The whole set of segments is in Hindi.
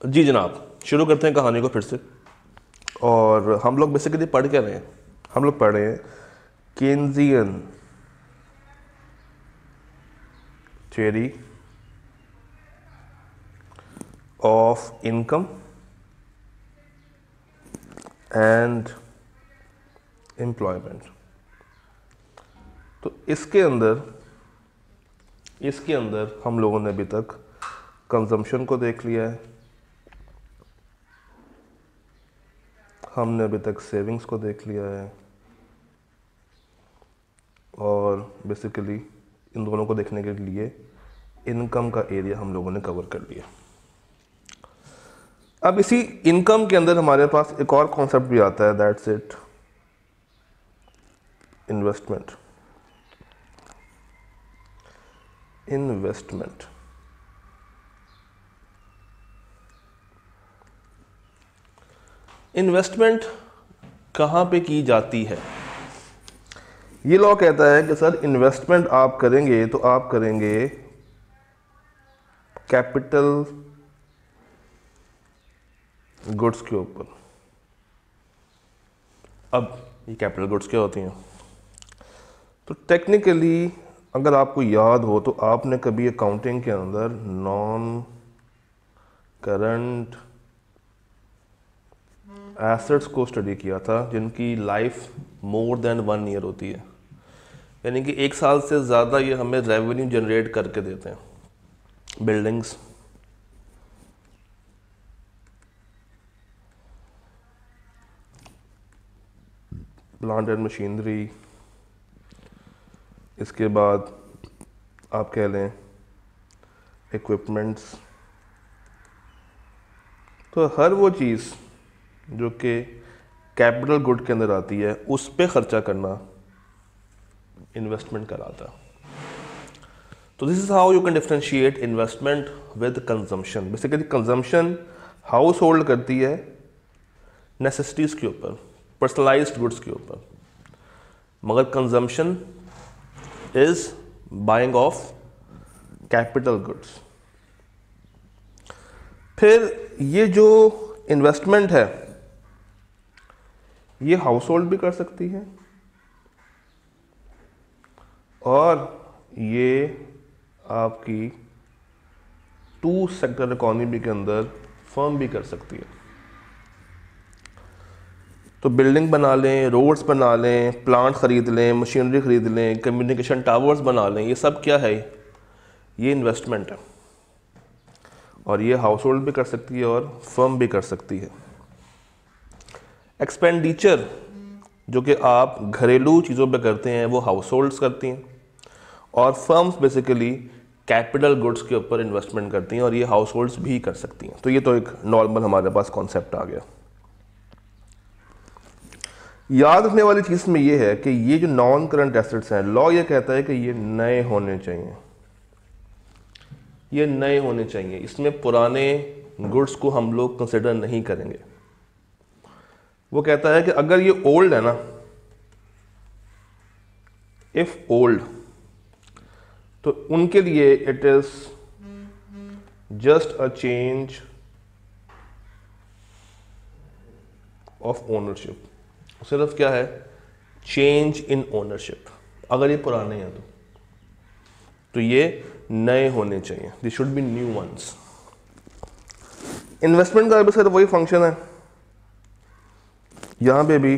जी जनाब, शुरू करते हैं कहानी को फिर से। और हम लोग बेसिकली पढ़ क्या रहे हैं? हम लोग पढ़ रहे हैं Keynesian theory of income and employment. तो इसके अंदर हम लोगों ने अभी तक कंजम्पशन को देख लिया है, हमने अभी तक सेविंग्स को देख लिया है, और बेसिकली इन दोनों को देखने के लिए इनकम का एरिया हम लोगों ने कवर कर लिया। अब इसी इनकम के अंदर हमारे पास एक और कॉन्सेप्ट भी आता है, दैट्स इट इन्वेस्टमेंट। इन्वेस्टमेंट कहाँ पे की जाती है? ये लॉ कहता है कि सर इन्वेस्टमेंट आप करेंगे तो आप करेंगे कैपिटल गुड्स के ऊपर। अब ये कैपिटल गुड्स क्या होती हैं? तो टेक्निकली अगर आपको याद हो तो आपने कभी अकाउंटिंग के अंदर नॉन करंट एसेट्स को स्टडी किया था जिनकी लाइफ मोर देन 1 ईयर होती है, यानी कि 1 साल से ज़्यादा ये हमें रेवेन्यू जनरेट करके देते हैं। बिल्डिंग्स, प्लांट एंड मशीनरी, इसके बाद आप कह लें इक्विपमेंट्स। तो हर वो चीज़ जो कि कैपिटल गुड के अंदर आती है उस पे खर्चा करना इन्वेस्टमेंट कहलाता है। तो this is how you can differentiate investment with consumption. Basically consumption house hold करती है नेसेसिटीज़ के ऊपर, पर्सनलाइज्ड गुड्स के ऊपर, मगर consumption is buying of capital goods. फिर ये जो इन्वेस्टमेंट है ये हाउस होल्ड भी कर सकती है और ये आपकी 2 सेक्टर इकोनॉमी के अंदर फर्म भी कर सकती है। तो बिल्डिंग बना लें, रोड्स बना लें, प्लांट ख़रीद लें, मशीनरी ख़रीद लें, कम्युनिकेशन टावर्स बना लें, ये सब क्या है? ये इन्वेस्टमेंट है। और ये हाउस होल्ड भी कर सकती है और फर्म भी कर सकती है। एक्सपेंडिचर जो कि आप घरेलू चीज़ों पे करते हैं वो हाउस होल्ड्स करती हैं, और फर्म्स बेसिकली कैपिटल गुड्स के ऊपर इन्वेस्टमेंट करती हैं और ये हाउस होल्ड्स भी कर सकती हैं। तो ये तो एक नॉर्मल हमारे पास कॉन्सेप्ट आ गया। याद रखने वाली चीज़ में ये है कि ये जो नॉन करंट एसेट्स हैं, लॉ ये कहता है कि ये नए होने चाहिए, ये नए होने चाहिए। इसमें पुराने गुड्स को हम लोग कंसिडर नहीं करेंगे। वो कहता है कि अगर ये ओल्ड है ना, इफ ओल्ड, तो उनके लिए it is just a change of ownership. सिर्फ क्या है? Change in ownership. अगर ये पुराने हैं तो ये नए होने चाहिए, this should be new ones. Investment का भी सर वही फंक्शन है, यहां पे भी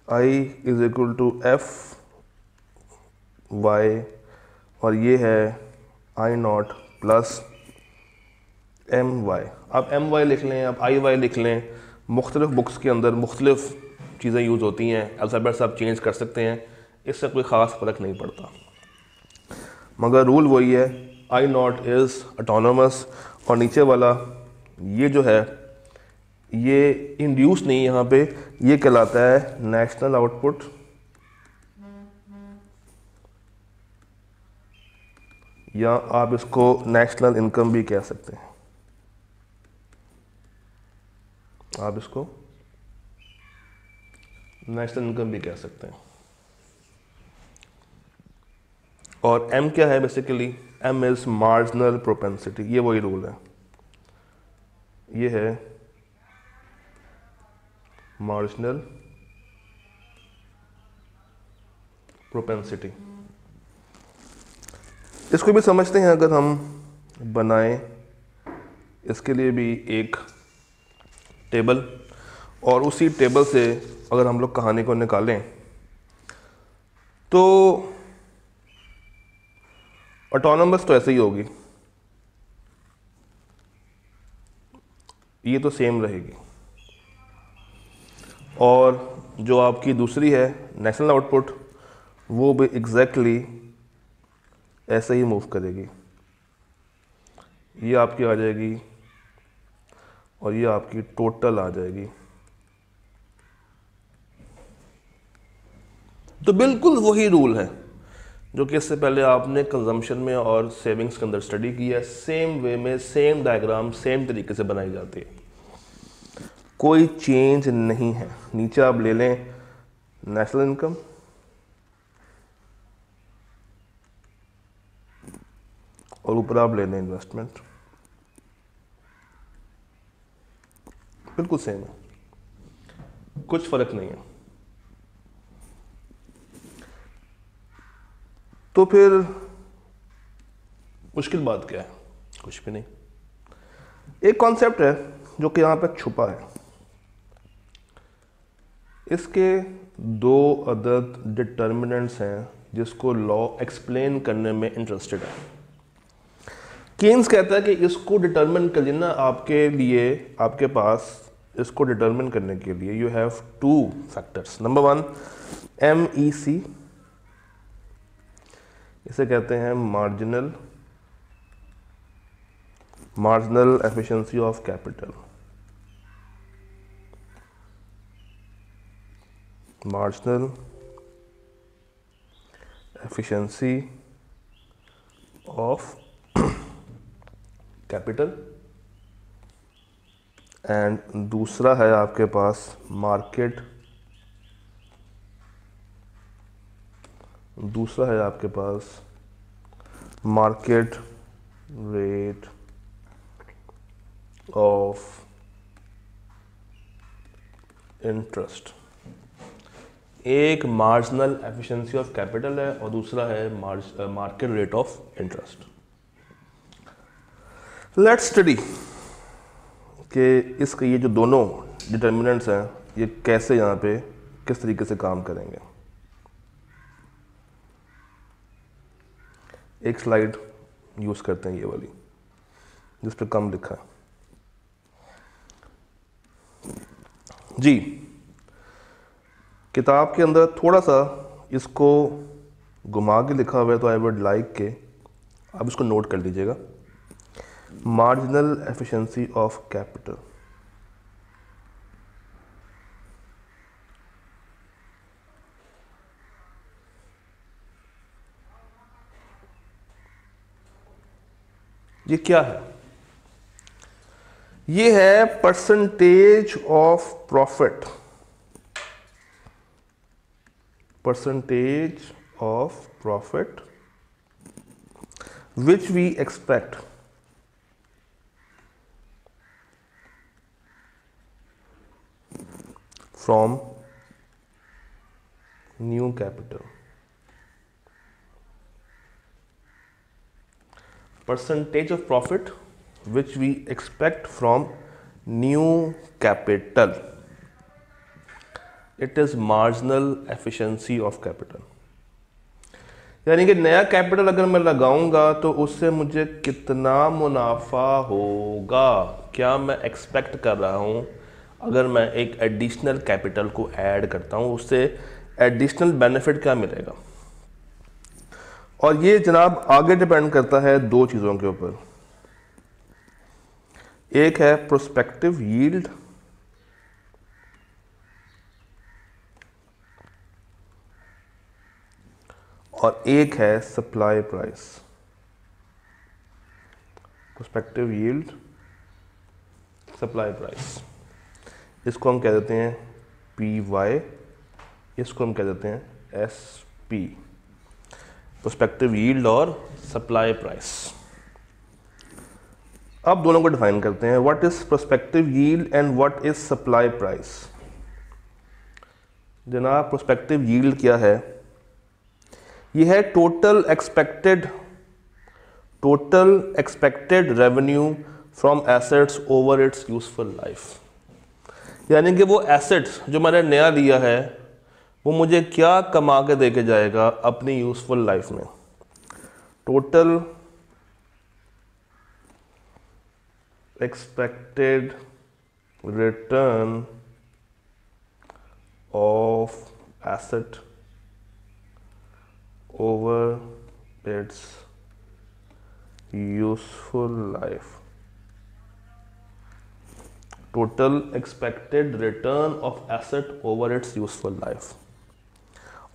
I is equal to F Y, और ये है I naught plus M Y. आप एम वाई लिख लें, आप आई वाई लिख लें, मुख्तलिफ बुक्स के अंदर मुख्तलिफ चीज़ें यूज़ होती हैं, अल्फ़ाबेट्स आप चेंज कर सकते हैं, इससे कोई ख़ास फ़र्क नहीं पड़ता, मगर रूल वही है, आई नॉट इज़ ऑटोनोमस। और नीचे वाला ये जो है ये इंड्यूस नहीं, यहाँ पे ये कहलाता है नेशनल आउटपुट, या आप इसको नेशनल इनकम भी कह सकते हैं। आप इसको नेशनल इनकम भी कह सकते हैं। और एम क्या है? Basically M is marginal propensity. ये वही रूल है, ये है मार्जिनल प्रोपेंसिटी। इसको भी समझते हैं, अगर हम बनाएं इसके लिए भी एक टेबल, और उसी टेबल से अगर हम लोग कहानी को निकालें तो ऑटोनोमस तो ऐसे ही होगी, ये तो सेम रहेगी, और जो आपकी दूसरी है नेशनल आउटपुट वो भी एग्जैक्टली ऐसे ही मूव करेगी। ये आपकी आ जाएगी और ये आपकी टोटल आ जाएगी। तो बिल्कुल वही रूल है जो कि इससे पहले आपने कंजम्पशन में और सेविंग्स के अंदर स्टडी किया है। सेम वे में सेम डायग्राम सेम तरीके से बनाई जाती है, कोई चेंज नहीं है। नीचे आप ले लें नेशनल इनकम, और ऊपर आप ले लें इन्वेस्टमेंट, बिल्कुल सेम है, कुछ फर्क नहीं है। तो फिर मुश्किल बात क्या है? कुछ भी नहीं। एक कॉन्सेप्ट है जो कि यहां पर छुपा है, इसके दो अदद डिटर्मिनेंट्स हैं जिसको लॉ एक्सप्लेन करने में इंटरेस्टेड है। केन्स कहता है कि इसको डिटर्मिन कर लेना आपके लिए, आपके पास इसको डिटर्मिन करने के लिए you have two factors. Number one MEC, इसे कहते हैं marginal efficiency of capital. Marginal efficiency of capital, and दूसरा है आपके पास मार्केट, दूसरा है आपके पास मार्केट रेट ऑफ इंटरेस्ट। एक मार्जिनल एफिशिएंसी ऑफ कैपिटल है और दूसरा है market rate of interest. Let's study कि इसके ये जो दोनों डिटर्मिनेंट्स हैं ये कैसे यहाँ पे किस तरीके से काम करेंगे। एक स्लाइड यूज़ करते हैं ये वाली जिस पे कम लिखा है जी। किताब के अंदर थोड़ा सा इसको घुमा के लिखा हुआ है, तो आई वुड लाइक के आप इसको नोट कर लीजिएगा। मार्जिनल एफिशिएंसी ऑफ कैपिटल, ये क्या है? ये है percentage of profit, percentage of profit which we expect from new capital. Percentage of profit which we expect from new capital. It is marginal efficiency of capital, यानी कि नया कैपिटल अगर मैं लगाऊंगा तो उससे मुझे कितना मुनाफा होगा, क्या मैं एक्सपेक्ट कर रहा हूं। अगर मैं एक एडिशनल कैपिटल को ऐड करता हूं उससे एडिशनल बेनिफिट क्या मिलेगा। और ये जनाब आगे डिपेंड करता है दो चीज़ों के ऊपर, एक है प्रोस्पेक्टिव यील्ड और एक है supply price. Prospective yield, supply price, इसको हम कह देते हैं PY, इसको हम कह देते हैं SP। प्रोस्पेक्टिव यील्ड और सप्लाई प्राइस। अब दोनों को डिफाइन करते हैं, what is prospective yield and what is supply price. जनाब प्रोस्पेक्टिव यील्ड क्या है? ये है total expected revenue from assets over it's useful life. यानी कि वो एसेट्स जो मैंने नया लिया है वो मुझे क्या कमा के दे के जाएगा अपनी यूजफुल लाइफ में। Total expected return of asset over it's useful life. Total expected return of asset over it's useful life.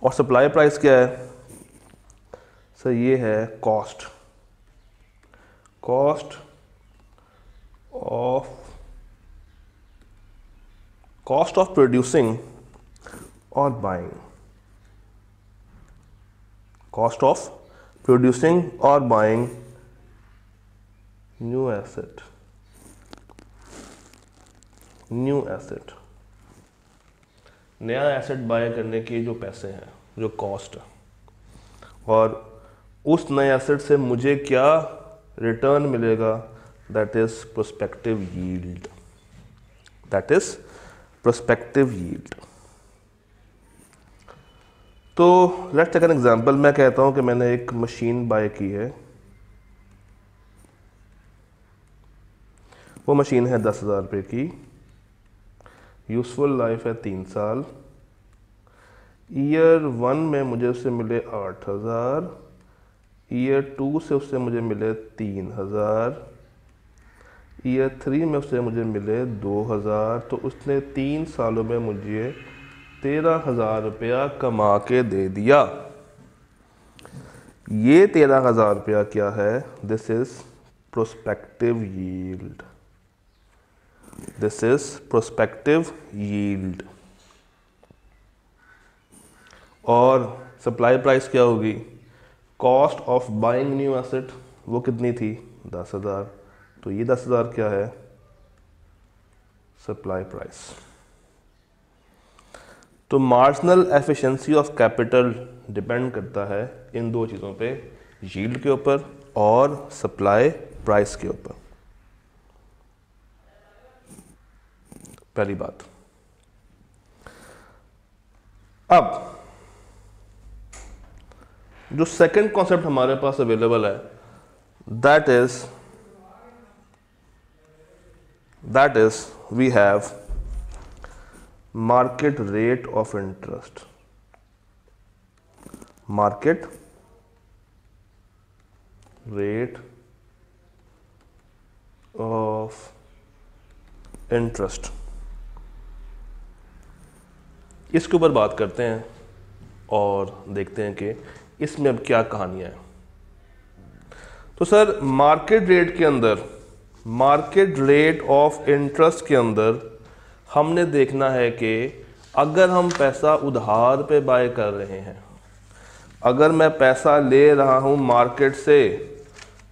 और सप्लाई प्राइस क्या है सर? ये है कॉस्ट ऑफ प्रोड्यूसिंग और बाइंग। कॉस्ट ऑफ प्रोड्यूसिंग और बाइंग न्यू एसेट। नया एसेट बाय करने के जो पैसे हैं, जो कॉस्ट है, और उस नए एसेट से मुझे क्या रिटर्न मिलेगा, दैट इज प्रोस्पेक्टिव यील्ड। तो लेट्स टेक एन एग्जांपल। मैं कहता हूं कि मैंने एक मशीन बाय की है, वो मशीन है 10,000 रुपये की, यूजफुल लाइफ है 3 साल। ईयर 1 में मुझे उससे मिले 8,000, ईयर 2 से उससे मुझे मिले 3,000, ईयर 3 में उससे मुझे मिले 2,000। तो उसने 3 सालों में मुझे 13,000 रुपया कमा के दे दिया। ये 13,000 रुपया क्या है? This is prospective yield. और सप्लाई प्राइस क्या होगी? Cost of buying new asset, वो कितनी थी? 10,000। तो ये 10,000 क्या है? Supply price. तो marginal efficiency of capital depend करता है इन दो चीज़ों पे, यील्ड के ऊपर और सप्लाई प्राइस के ऊपर। पहली बात। अब जो सेकंड कॉन्सेप्ट हमारे पास अवेलेबल है, that is we have market rate of interest. Market rate of interest, इसके ऊपर बात करते हैं और देखते हैं कि इसमें अब क्या कहानियाँ हैं। तो सर मार्केट रेट के अंदर, मार्केट रेट ऑफ इंटरेस्ट के अंदर हमने देखना है कि अगर हम पैसा उधार पे बाय कर रहे हैं, अगर मैं पैसा ले रहा हूँ मार्केट से,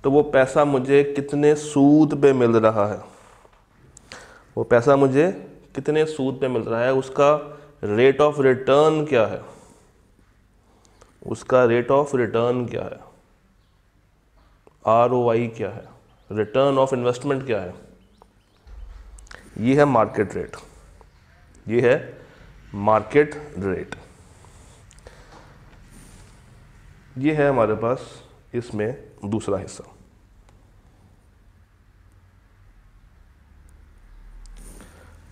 तो वो पैसा मुझे कितने सूद पे मिल रहा है, वो पैसा मुझे कितने सूद पे मिल रहा है, उसका रेट ऑफ रिटर्न क्या है, उसका रेट ऑफ रिटर्न क्या है, ROI क्या है, रिटर्न ऑफ इन्वेस्टमेंट क्या है। ये है मार्केट रेट, ये है मार्केट रेट। ये है हमारे पास इसमें दूसरा हिस्सा।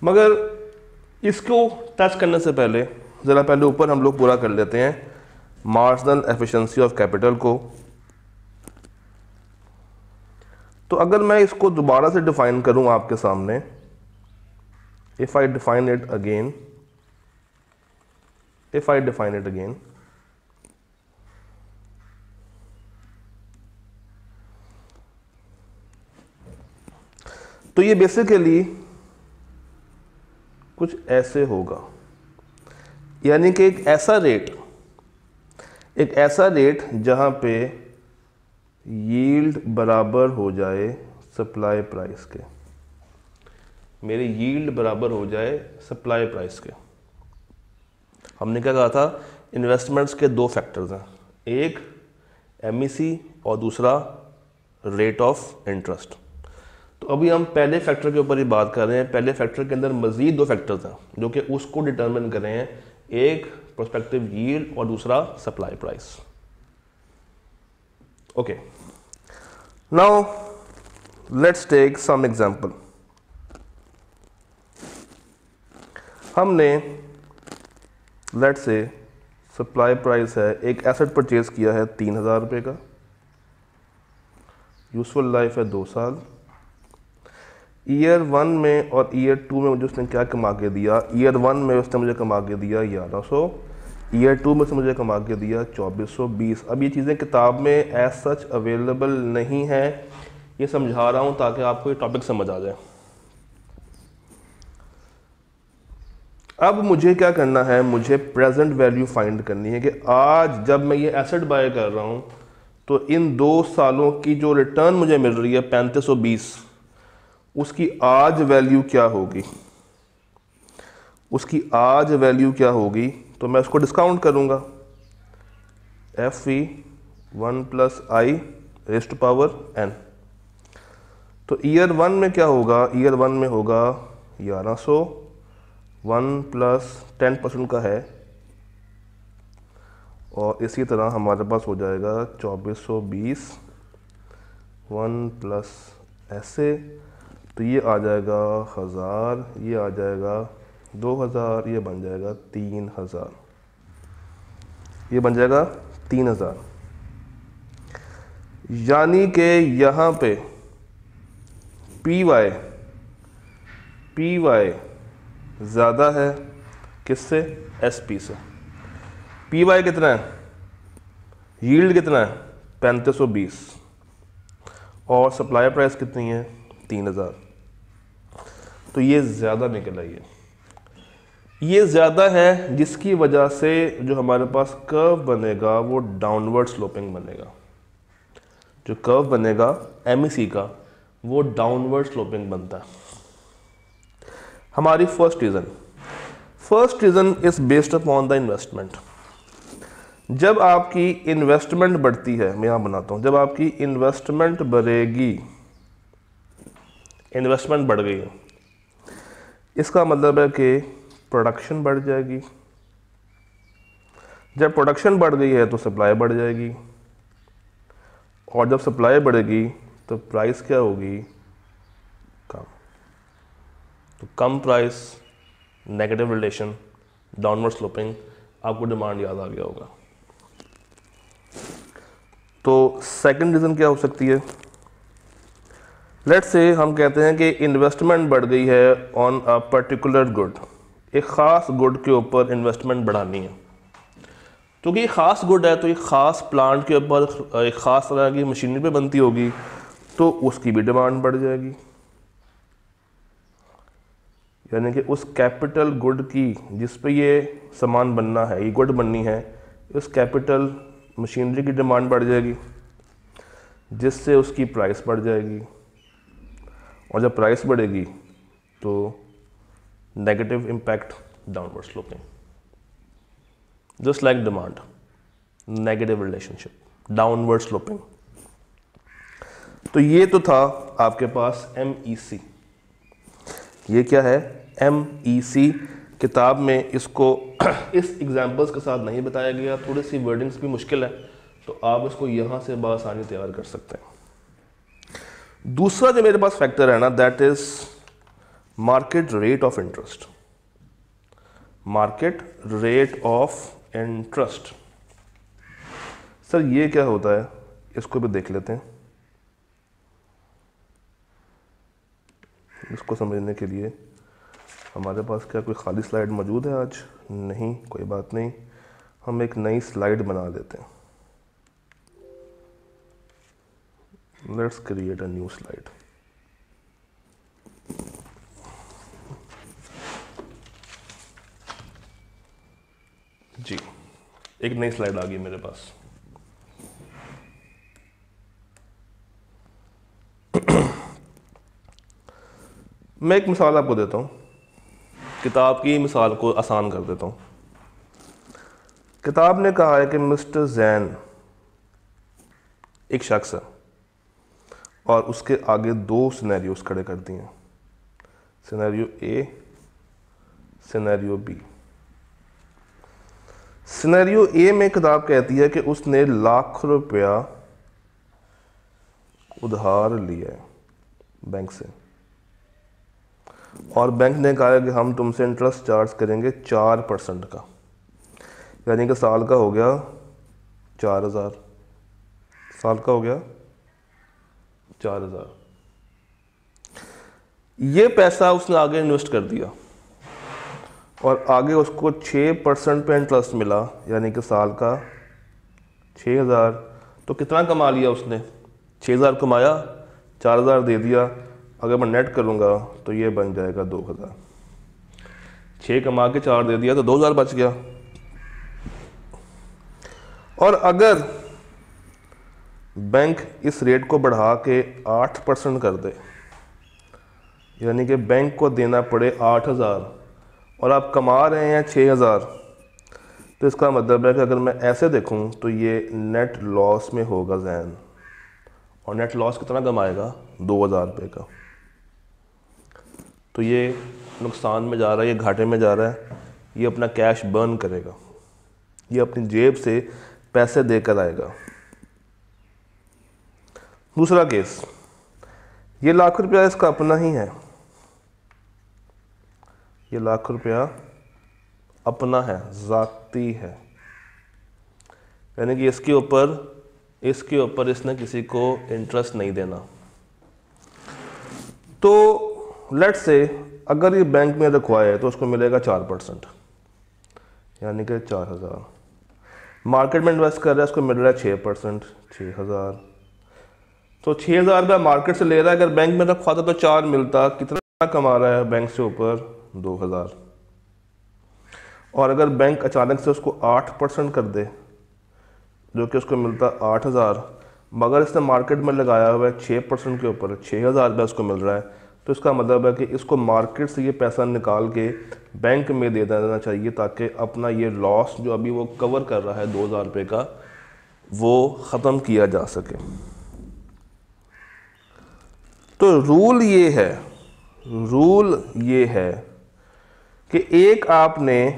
मगर इसको टच करने से पहले ज़रा पहले ऊपर हम लोग पूरा कर लेते हैं मार्जिनल एफिशिएंसी ऑफ कैपिटल को। तो अगर मैं इसको दोबारा से डिफाइन करूं आपके सामने, if I define it again, तो ये बेसिकली कुछ ऐसे होगा, यानी कि एक ऐसा रेट जहां पे यील्ड बराबर हो जाए सप्लाई प्राइस के, मेरी यील्ड बराबर हो जाए सप्लाई प्राइस के। हमने क्या कहा था, इन्वेस्टमेंट्स के दो फैक्टर्स हैं, एक MEC और दूसरा रेट ऑफ इंटरेस्ट। तो अभी हम पहले फैक्टर के ऊपर ही बात कर रहे हैं। पहले फैक्टर के अंदर मजीद दो फैक्टर्स हैं जो कि उसको डिटरमिन कर रहे हैं, एक प्रोस्पेक्टिव यील्ड और दूसरा supply price. Okay, now let's take some example. हमने लेट्स से सप्लाई प्राइस है, एक एसेट परचेज किया है 3,000 रुपये का, यूजफुल लाइफ है 2 साल। ईयर 1 में और ईयर 2 में मुझे उसने क्या कमा के दिया, ईयर 1 में उसने मुझे कमा के दिया 1100, ईयर 2 में से मुझे कमा के दिया 2420। अब ये चीज़ें किताब में एज सच अवेलेबल नहीं है, ये समझा रहा हूँ ताकि आपको ये टॉपिक समझ आ जाए। अब मुझे क्या करना है, मुझे प्रेजेंट वैल्यू फाइंड करनी है कि आज जब मैं ये एसेट बाय कर रहा हूँ तो इन 2 सालों की जो रिटर्न मुझे मिल रही है 3520, उसकी आज वैल्यू क्या होगी, उसकी आज वैल्यू क्या होगी। तो मैं उसको डिस्काउंट करूँगा, FE 1 + i⁻n। तो ईयर 1 में क्या होगा, ईयर 1 में होगा 1100, 1 + 10% का है, और इसी तरह हमारे पास हो जाएगा 2420, 1 + ऐसे, तो ये आ जाएगा 1000, ये आ जाएगा 2000, ये बन जाएगा 3000, ये बन जाएगा 3000। यानी कि यहाँ पे PY ज़्यादा है किससे, SP से। PY कितना है, यील्ड कितना है 3520, और सप्लाई प्राइस कितनी है 3000। तो ये ज़्यादा निकल आई है, ये ज़्यादा है, जिसकी वजह से जो हमारे पास कर्व बनेगा वो डाउनवर्ड स्लोपिंग बनेगा। जो कर्व बनेगा MEC का वो डाउनवर्ड स्लोपिंग बनता है। हमारी first reason is based upon the investment. जब आपकी इन्वेस्टमेंट बढ़ती है, मैं यहाँ बनाता हूँ, जब आपकी इन्वेस्टमेंट बढ़ेगी, इन्वेस्टमेंट बढ़ गई है, इसका मतलब है कि प्रोडक्शन बढ़ जाएगी। जब प्रोडक्शन बढ़ गई है तो सप्लाई बढ़ जाएगी, और जब सप्लाई बढ़ेगी तो प्राइस क्या होगी, कम। तो कम price, negative relation, downward sloping, आपको डिमांड याद आ गया होगा। तो सेकंड रीज़न क्या हो सकती है, लेट्स से हम कहते हैं कि इन्वेस्टमेंट बढ़ गई है ऑन अ पर्टिकुलर गुड, एक ख़ास गुड के ऊपर इन्वेस्टमेंट बढ़ानी है। क्योंकि ये ख़ास गुड है तो ये ख़ास प्लांट के ऊपर एक ख़ास तरह की मशीनरी पे बनती होगी, तो उसकी भी डिमांड बढ़ जाएगी। यानी कि उस कैपिटल गुड की जिस पे ये सामान बनना है, ये गुड बननी है, उस कैपिटल मशीनरी की डिमांड बढ़ जाएगी, जिससे उसकी प्राइस बढ़ जाएगी। और जब प्राइस बढ़ेगी तो negative impact, downward sloping. Just like demand, negative relationship, downward sloping. तो ये तो था आपके पास MEC। ये क्या है, MEC। किताब में इसको इस एग्जाम्पल्स के साथ नहीं बताया गया, थोड़ी सी वर्डिंग्स भी मुश्किल है, तो आप इसको यहाँ से बआसानी तैयार कर सकते हैं। दूसरा जो मेरे पास फैक्टर है ना, that is market rate of interest. Market rate of interest, sir ये क्या होता है, इसको भी देख लेते हैं। इसको समझने के लिए हमारे पास क्या कोई खाली स्लाइड मौजूद है आज? नहीं, कोई बात नहीं, हम एक नई स्लाइड बना देते हैं। Let's create a new slide. जी, एक नई स्लाइड आ गई मेरे पास। मैं एक मिसाल आपको देता हूँ, किताब की मिसाल को आसान कर देता हूँ। किताब ने कहा है कि मिस्टर जैन एक शख्स है और उसके आगे दो सिनेरियोस खड़े कर दिए हैं, सिनेरियो ए, सिनेरियो बी। सिनेरियो ए में किताब कहती है कि उसने लाख रुपया उधार लिया है बैंक से और बैंक ने कहा है कि हम तुमसे इंटरेस्ट चार्ज करेंगे 4% का, यानी कि साल का हो गया 4000, साल का हो गया 4000। ये पैसा उसने आगे इन्वेस्ट कर दिया और आगे उसको 6% पे इंटरेस्ट मिला, यानी कि साल का 6000। तो कितना कमा लिया उसने? 6000 कमाया, 4000 दे दिया। अगर मैं नेट करूँगा तो ये बन जाएगा 2000। 6 कमा के 4 दे दिया तो 2000 बच गया। और अगर बैंक इस रेट को बढ़ा के 8% कर दे, यानी कि बैंक को देना पड़े 8000 और आप कमा रहे हैं 6000, तो इसका मतलब है कि अगर मैं ऐसे देखूं तो ये नेट लॉस में होगा जैन। और नेट लॉस कितना कमाएगा? 2000 रुपये का। तो ये नुकसान में जा रहा है, ये घाटे में जा रहा है, ये अपना कैश बर्न करेगा, ये अपनी जेब से पैसे देकर आएगा। दूसरा केस, ये लाख रुपया इसका अपना ही है, ये लाख रुपया अपना है, ज़ाती है, यानी कि इसके ऊपर इसने किसी को इंटरेस्ट नहीं देना। तो लेट्स से अगर ये बैंक में रखवाए तो उसको मिलेगा 4%, यानी कि 4000। मार्केट में इन्वेस्ट कर रहा है, उसको मिल रहा है 6%, 6000। तो 6000 रुपया मार्केट से ले रहा है, अगर बैंक में रखवाता तो 4 मिलता। कितना कमा रहा है बैंक से ऊपर? 2000। और अगर बैंक अचानक से उसको 8% कर दे, जो कि उसको मिलता 8000, मगर इसने मार्केट में लगाया हुआ है 6% के ऊपर, 6000 रुपया उसको मिल रहा है, तो इसका मतलब है कि इसको मार्केट से ये पैसा निकाल के बैंक में दे देना चाहिए, ताकि अपना ये लॉस जो अभी वो कवर कर रहा है 2000 रुपये का, वो ख़त्म किया जा सके। तो रूल ये है कि एक आपने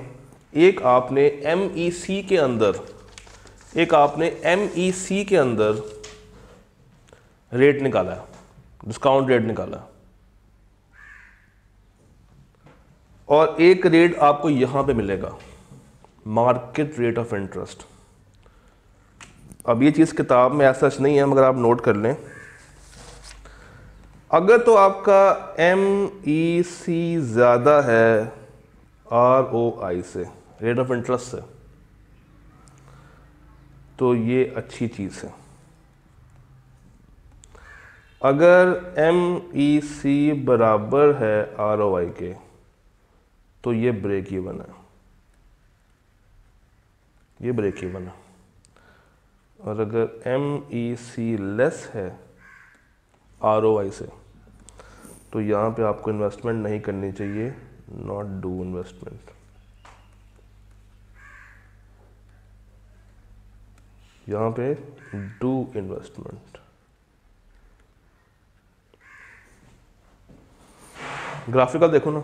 MEC के अंदर रेट निकाला है, डिस्काउंट रेट निकाला है, और एक रेट आपको यहां पे मिलेगा, मार्केट रेट ऑफ इंटरेस्ट। अब ये चीज़ किताब में ऐसा नहीं है, मगर आप नोट कर लें। अगर तो आपका MEC ज़्यादा है ROI से, रेट ऑफ इंटरेस्ट से, तो ये अच्छी चीज़ है। अगर MEC बराबर है ROI के, तो ये ब्रेक इवन है, ये ब्रेक इवन है। और अगर MEC लेस है ROI से, तो यहाँ पे आपको इन्वेस्टमेंट नहीं करनी चाहिए, नॉट डू इन्वेस्टमेंट। यहाँ पे डू इन्वेस्टमेंट। ग्राफिकल देखो ना,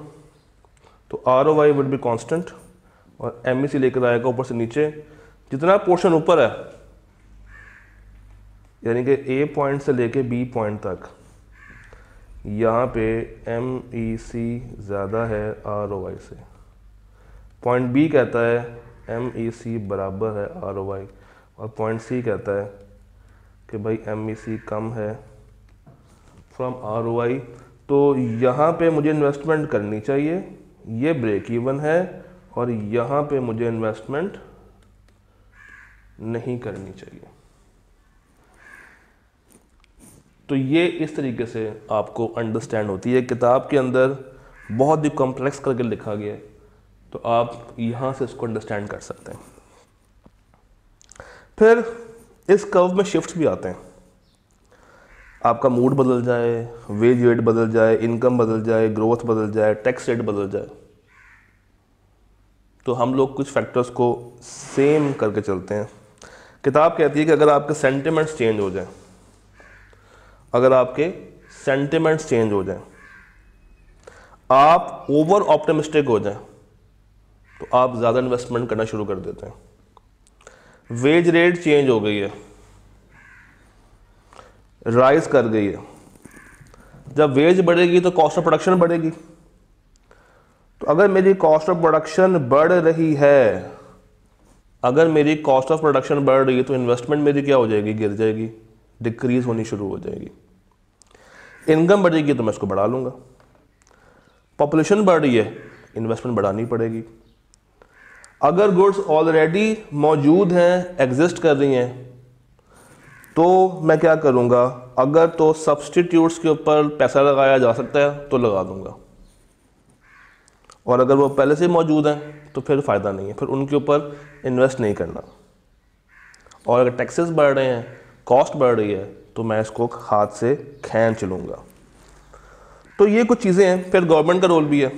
तो ROI वुड बी कांस्टेंट और MEC लेकर आएगा ऊपर से नीचे, जितना पोर्शन ऊपर है, यानी कि A पॉइंट से लेके B पॉइंट तक, यहाँ पे MEC ज़्यादा है ROI से। पॉइंट B कहता है MEC बराबर है ROI, और पॉइंट C कहता है कि भाई MEC कम है फ्रॉम ROI, तो यहाँ पे मुझे इन्वेस्टमेंट करनी चाहिए, ये ब्रेक इवन है, और यहाँ पे मुझे इन्वेस्टमेंट नहीं करनी चाहिए। तो ये इस तरीके से आपको अंडरस्टैंड होती है। किताब के अंदर बहुत ही कॉम्प्लेक्स करके लिखा गया है, तो आप यहाँ से इसको अंडरस्टैंड कर सकते हैं। फिर इस कर्व में शिफ्ट्स भी आते हैं। आपका मूड बदल जाए, वेज रेट बदल जाए, इनकम बदल जाए, ग्रोथ बदल जाए, टैक्स रेट बदल जाए, तो हम लोग कुछ फैक्टर्स को सेम करके चलते हैं। किताब कहती है कि अगर आपके सेंटिमेंट्स चेंज हो जाएं, अगर आपके सेंटिमेंट्स चेंज हो जाएं, आप ओवर ऑप्टिमिस्टिक हो जाएं, तो आप ज़्यादा इन्वेस्टमेंट करना शुरू कर देते हैं। वेज रेट चेंज हो गई है, राइज कर गई है, जब वेज बढ़ेगी तो कॉस्ट ऑफ प्रोडक्शन बढ़ेगी। तो अगर मेरी कॉस्ट ऑफ प्रोडक्शन बढ़ रही है, अगर मेरी कॉस्ट ऑफ प्रोडक्शन बढ़ रही है तो इन्वेस्टमेंट मेरी क्या हो जाएगी, गिर जाएगी, डिक्रीज होनी शुरू हो जाएगी। इनकम बढ़ेगी तो मैं इसको बढ़ा लूँगा। पॉपुलेशन बढ़ रही है, इन्वेस्टमेंट बढ़ानी पड़ेगी। अगर गुड्स ऑलरेडी मौजूद हैं, एग्जिस्ट कर रही हैं, तो मैं क्या करूँगा, अगर तो सब्सटीट्यूट्स के ऊपर पैसा लगाया जा सकता है तो लगा दूँगा, और अगर वो पहले से मौजूद हैं तो फिर फ़ायदा नहीं है, फिर उनके ऊपर इन्वेस्ट नहीं करना। और अगर टैक्सेस बढ़ रहे हैं, कॉस्ट बढ़ रही है, तो मैं इसको हाथ से खींच लूँगा। तो ये कुछ चीज़ें हैं। फिर गवर्नमेंट का रोल भी है।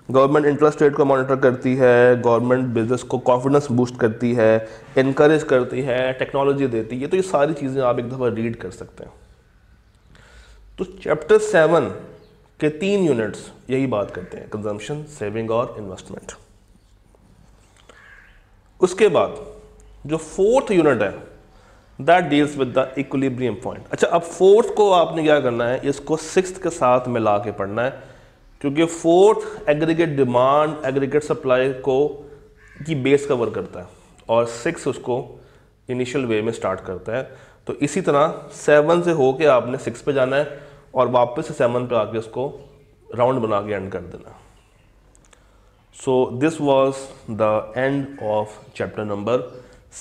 गवर्नमेंट इंटरेस्ट रेट को मॉनिटर करती है, गवर्नमेंट बिजनेस को कॉन्फिडेंस बूस्ट करती है, इनकरेज करती है, टेक्नोलॉजी देती है। तो ये सारी चीज़ें आप एक दफ़ा रीड कर सकते हैं। तो चैप्टर 7 के 3 यूनिट्स यही बात करते हैं, कंजम्पशन, सेविंग और इन्वेस्टमेंट। उसके बाद जो 4th यूनिट है, that deals with the equilibrium point. अच्छा, अब 4th को आपने क्या करना है, इसको 6th के साथ मिला के पढ़ना है, क्योंकि 4th aggregate demand, aggregate supply को की बेस कवर करता है, और 6 उसको इनिशियल वे में स्टार्ट करता है। तो इसी तरह 7 से होके आपने 6 पे जाना है, और वापस से 7 पे आके उसको राउंड बना के एंड कर देना। So this was the end of chapter number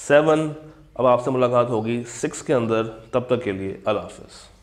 7। अब आपसे मुलाकात होगी 6 के अंदर। तब तक के लिए अल्लाह हाफ़िज़।